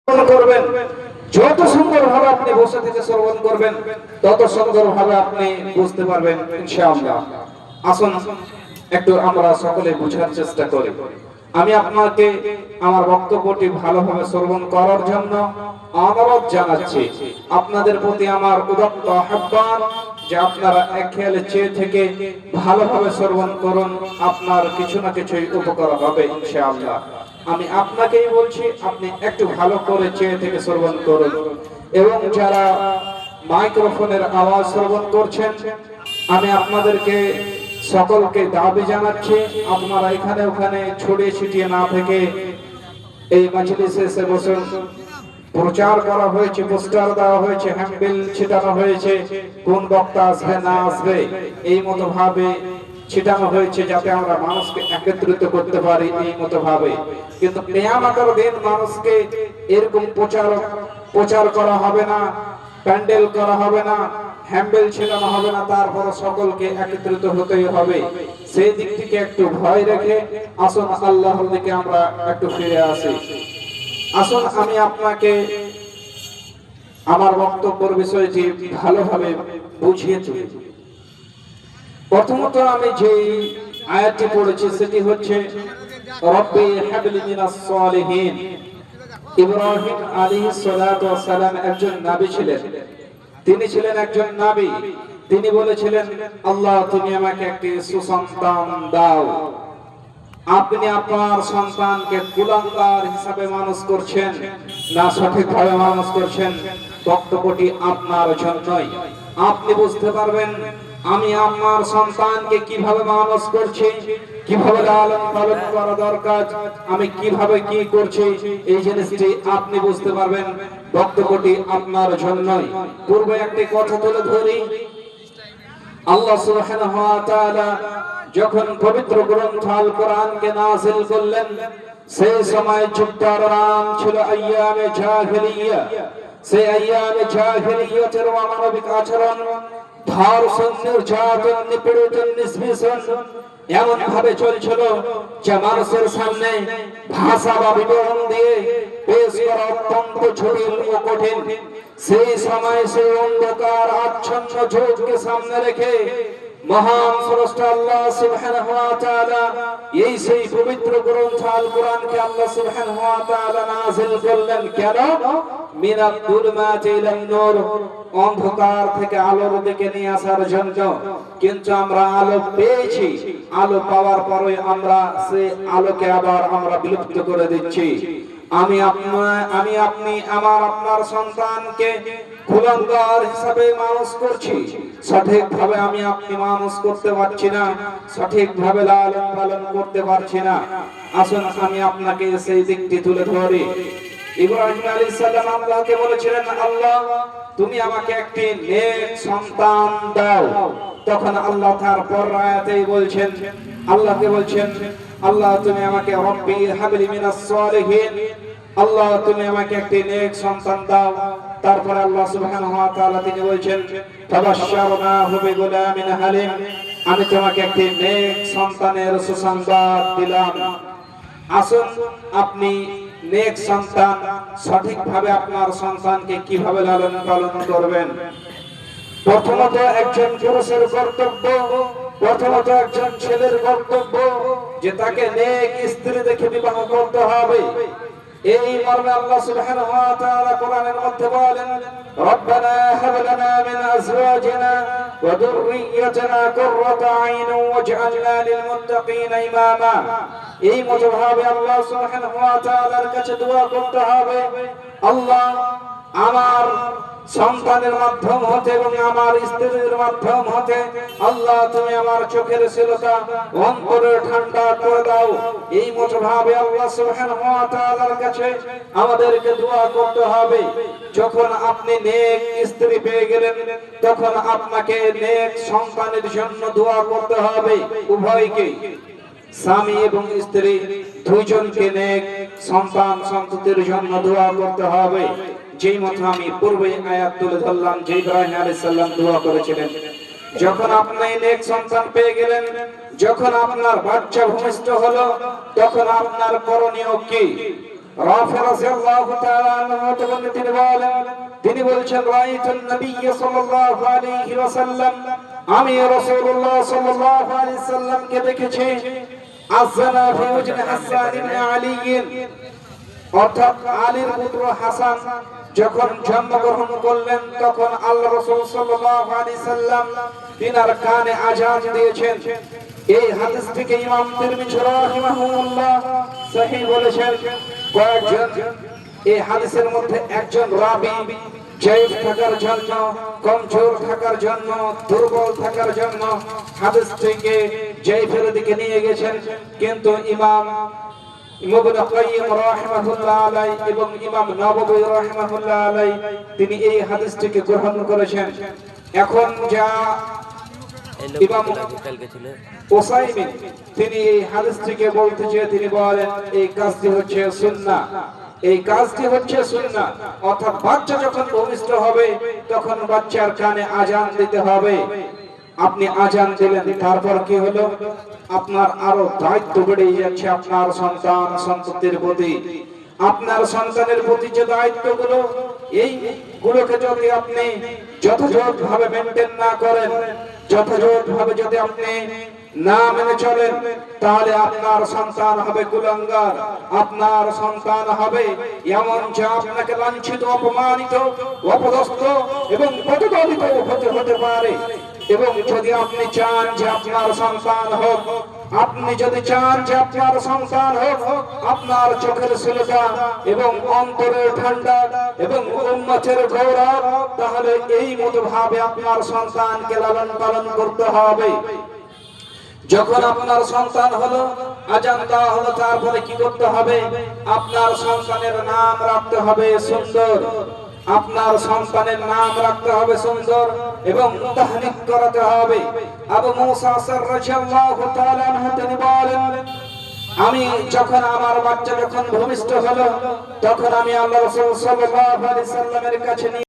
করবেন, যত সুন্দরভাবে আপনি বসে থেকে শ্রবণ করবেন তত সুন্দরভাবে আপনি বুঝতে পারবেন ইনশাআল্লাহ। আসুন একটু আমরা সকলে বোঝার চেষ্টা করি। আমি আপনাকে আমার বক্তব্যটি ভালোভাবে শ্রবণ করার জন্য অনুরোধ জানাচ্ছি। আপনাদের প্রতি আমার উদাত্ত আহ্বান যে আপনারা এক খেয়ালে চেয়ে থেকে ভালোভাবে শ্রবণ করুন, আপনার কিছু না কিছুই উপকার হবে ইনশাআল্লাহ। আমি আপনাকেই বলছি, আপনি একটু ভালো করে চেয়ে থেকে শ্রবণ করুন। এবং যারা মাইক্রোফোনের আওয়াজ শ্রবণ করছেন, আমি আপনাদেরকে সকলকে দাবি জানাচ্ছি, আপনারা এখানে ওখানে ছড়িয়ে ছিটিয়ে না থেকে এই মজলিসে এসে বসুন। প্রচার করা হয়েছে, পোস্টার দেওয়া হয়েছে, হ্যান্ডবিল ছিটানো হয়েছে, কোন বক্তা আসবে না আসবে এই মতো ভাবে ছিটানো হয়েছে যাতে আমরা মানুষকে একত্রিত করতে পারি এই মতো ভাবে। কিন্তু কিয়ামতের দিন মানুষকে এরকম প্রচার করা হবে না, প্যান্ডেল করা হবে না, হ্যান্ডেল ছিটানো হবে না, তারপর সকলকে একত্রিত হতেই হবে। সেই দিক থেকে একটু ভয় রেখে আসুন আল্লাহর দিকে আমরা একটু ফিরে আসি। আসুন আমি আপনাকে আমার বক্তব্যের বিষয়টি ভালোভাবে বুঝিয়ে তুলি। প্রথমত আমি যে আয়াতটি পড়েছি সেটি হচ্ছে রব্বি হাবলি মিনাস সালিহিন। ইব্রাহিম আলাইহিস সালাতু ওয়াস সালাম একজন নবী ছিলেন। তিনি ছিলেন একজন নবী। তিনি বলেছিলেন, আল্লাহ তুমি আমাকে একটি সুসন্তান দাও। আপনি আপনার সন্তানকে কুলাঙ্গার হিসাবে মানুষ করছেন না সঠিকভাবে মানুষ করছেন, বক্তব্যটি আপনার জন্যই। আপনি বুঝতে পারবেন আমি আমার সন্তানকে কিভাবে মানুষ করছি, কিভাবে লালন পালন করা দরকার, আমি কিভাবে কি করছি, এই জিনিসটি আপনি বুঝতে পারবেন। বক্তব্যটি আপনার জন্যই। পূর্বে একটি কথা তুলে ধরি। আল্লাহ সুবহানাহু ওয়া তাআলা যখন পবিত্র গ্রন্থ আল কোরআনকে নাযিল করলেন, সেই সময় যুগটার নাম ছিল আইয়ামে জাহিলিয়া। সেই আইয়ামে জাহিলিয়াতের অমানবিক আচরণ, ধর্ষণ, নির্যাতন, নিপীড়ন, নিষ্পেষণ এমন ভাবে চলছিল যে মানুষের সামনে ভাষা বা বিবরণ দিয়ে পেশ করা অত্যন্ত জটিল ও কঠিন। সেই সময় সেই অন্ধকার আচ্ছন্ন যুগকে সামনে রেখে মহান স্রষ্টা আল্লাহ সুবহানাহু ওয়া তাআলা এই সেই পবিত্র গ্রন্থ আল কোরআনকে আল্লাহ সুবহানাহু ওয়া তাআলা নাযিল করলেন। কেন? মিনাত যুলমাতি ইলান নূর, অন্ধকার থেকে আলোর দিকে নিয়ে আসার জন্য। কিন্তু আমরা আলো পেয়েছি, আলো পাওয়ার পরে আমরা সেই আলোকে আবার আমরা বিলুপ্ত করে দিচ্ছি। আমি আপনি আপনার সন্তানকে কুলাঙ্গার হিসাবে মানুষ করছি, সঠিকভাবে আপনি মানুষ করতে পারছি না, সঠিকভাবে লালন পালন করতে পারছি না। আসুন আমি আপনাকে সেই দিকটি তুলে ধরি। ইব্রাহিম আলাইহিস সালাম আল্লাহকে বলেছিলেন, আল্লাহ তুমি আমাকে একটি নেক সন্তান দাও। তখন আল্লাহ তার পর আয়াতেই বলছেন, আল্লাহকে বলছেন, আল্লাহ তুমি আমাকে রব্বি হাবলি মিনাস সালিহিন, আল্লাহ তুমি আমাকে একটি নেক সন্তান দাও। তারপরে আল্লাহ সুবহানাহু ওয়া তাআলা তিনি বলছেন, ফাবাশশারনাহু বিগুলামিন হালিম, আমি তোমাকে একটি নেক সন্তানের সুসংবাদ দিলাম। আসুন আপনি নেক সন্তান, সঠিকভাবে আপনার সন্তানকে কিভাবে লালন পালন করবেন। প্রথমত একজন পুরুষের কর্তব্য, প্রথমত একজন ছেলের কর্তব্য যে তাকে নেক স্ত্রী দেখে বিবাহ করতে হবে। এই মর্মে আল্লাহ সুবহানাহু ওয়া তাআলা কোরআনের মধ্যে বলেন, রব্বানা হাব লানা মিন আজওয়াজিনা ওয়া যুররিয়্যাতিনা কুররাতা আইনিন ওয়াজআলনা লিল মুত্তাকিনা ইমামা। এই মতো ভাবে আল্লাহ সুবহানাহু ওয়া তাআলার কাছে দোয়া করতে হবে, আল্লাহ আমার সন্তানের মাধ্যম হতে এবং আমার স্ত্রীর মাধ্যম হতে আল্লাহ তুমি আমার চোখের শিলতা, অন্তরের ঠান্ডা করে দাও। এই মতো ভাবে আল্লাহ সুবহানাহু ওয়া তাআলার কাছে আমাদেরকে দোয়া করতে হবে। যখন আপনি নেক স্ত্রী পেয়ে গেলেন, তখন আপনাকে নেক সন্তানের জন্য দোয়া করতে হবে। উভয়কে, স্বামী এবং স্ত্রী দুইজনকে নেক সন্তান সন্ততির জন্য দোয়া করতে হবে। যেই মতো আমি পূর্বে আয়াত তুলে ধরলাম যে ইব্রাহিম আলাইহিস সালাম দোয়া করেছিলেন। যখন আপনি নেক সন্তান পেয়ে গেলেন, যখন আপনার বাচ্চা ভূমিষ্ঠ হলো, তখন আপনার করণীয় কি? রাফি রাদিয়াল্লাহু তাআলা আনহু তিনি বলছেন রাআইতুন নবী সাল্লাল্লাহু আলাইহি ওয়াসাল্লাম, আমি রাসূলুল্লাহ সাল্লাল্লাহু আলাইহি সাল্লামকে দেখেছি আযনা ফি ওজনি হাসান ইবনে আলী, অর্থাৎ আলীর পুত্র হাসান যখন জন্মগ্রহণ করলেন তখন আল্লাহ রাসূল সাল্লাল্লাহু আলাইহি সাল্লাম তিনার কানে আযান দিয়েছেন। এই হাদিসটিকে ইমাম তিরমিজি রাহিমাহুল্লাহ সহিহ বলেছেন। কয়েকজন এই হাদিসের মধ্যে একজন রাবী জয়ীফ থাকার জন্য, কমজোর থাকার জন্য, দুর্বল থাকার জন্য হাদিসটিকে জয়ীফের দিকে নিয়ে গেছেন, কিন্তু ইমাম ইবনে কাইয়িম রাহিমাহুল্লাহ আলাইহি এবং ইমাম নববী রাহিমাহুল্লাহ আলাইহি তিনি এই হাদিসটিকে গ্রহণ করেছেন। এখন যা ইমাম উসাইমিন তিনি এই হাদিসটিকে বলতে চেয়ে তিনি বলেন এই কাজটি হচ্ছে সুন্নাহ, এই কাজটি হচ্ছে সুন্নাহ, অর্থাৎ বাচ্চা যখন ভূমিষ্ঠ হবে তখন বাচ্চার কানে আযান দিতে হবে। আপনি আযান দিলেন, তারপর কি হলো? আপনার আরো দায়িত্ব বেড়ে যাচ্ছে আপনার সন্তান সন্ততির প্রতি। আপনার সন্তানের প্রতি যে দায়িত্বগুলো, এই গুলোকে যদি আপনি যথাযথভাবে মেনটেন না করেন, যথাযথভাবে যদি আপনি না মেনে চলেন, তাহলে আপনার সন্তান হবে কুলাঙ্গার, আপনার সন্তান হবে এমন যা আপনাকে লাঞ্ছিত, অপমানিত, অপদস্থ এবং পদদলিত হতে পারে। এবং যদি আপনি চান যে আপনার সন্তান হোক, আপনি যদি চান যে আপনার সন্তান হোক আপনার চোখের স্থিরতা এবং অন্তরের ঠান্ডা এবং উম্মতের গৌরব, তাহলে এই মতো ভাবে আপনার সন্তানকে লালন পালন করতে হবে। যখন আপনার সন্তান হলো, আযান দেওয়া হলো, তারপরে কি করতে হবে? আপনার সন্তানের নাম রাখতে হবে সুন্দর, আপনার সন্তানের নাম রাখতে হবে সুন্দর এবং তাহনিক করাতে হবে। আবু মুসা রাদিয়াল্লাহু তাআলা আনহু তিনি বলেন, আমি যখন আমার বাচ্চা যখন ভূমিষ্ঠ হলো তখন আমি আল্লাহ রাসূল সাল্লাল্লাহু আলাইহি সাল্লামের কাছে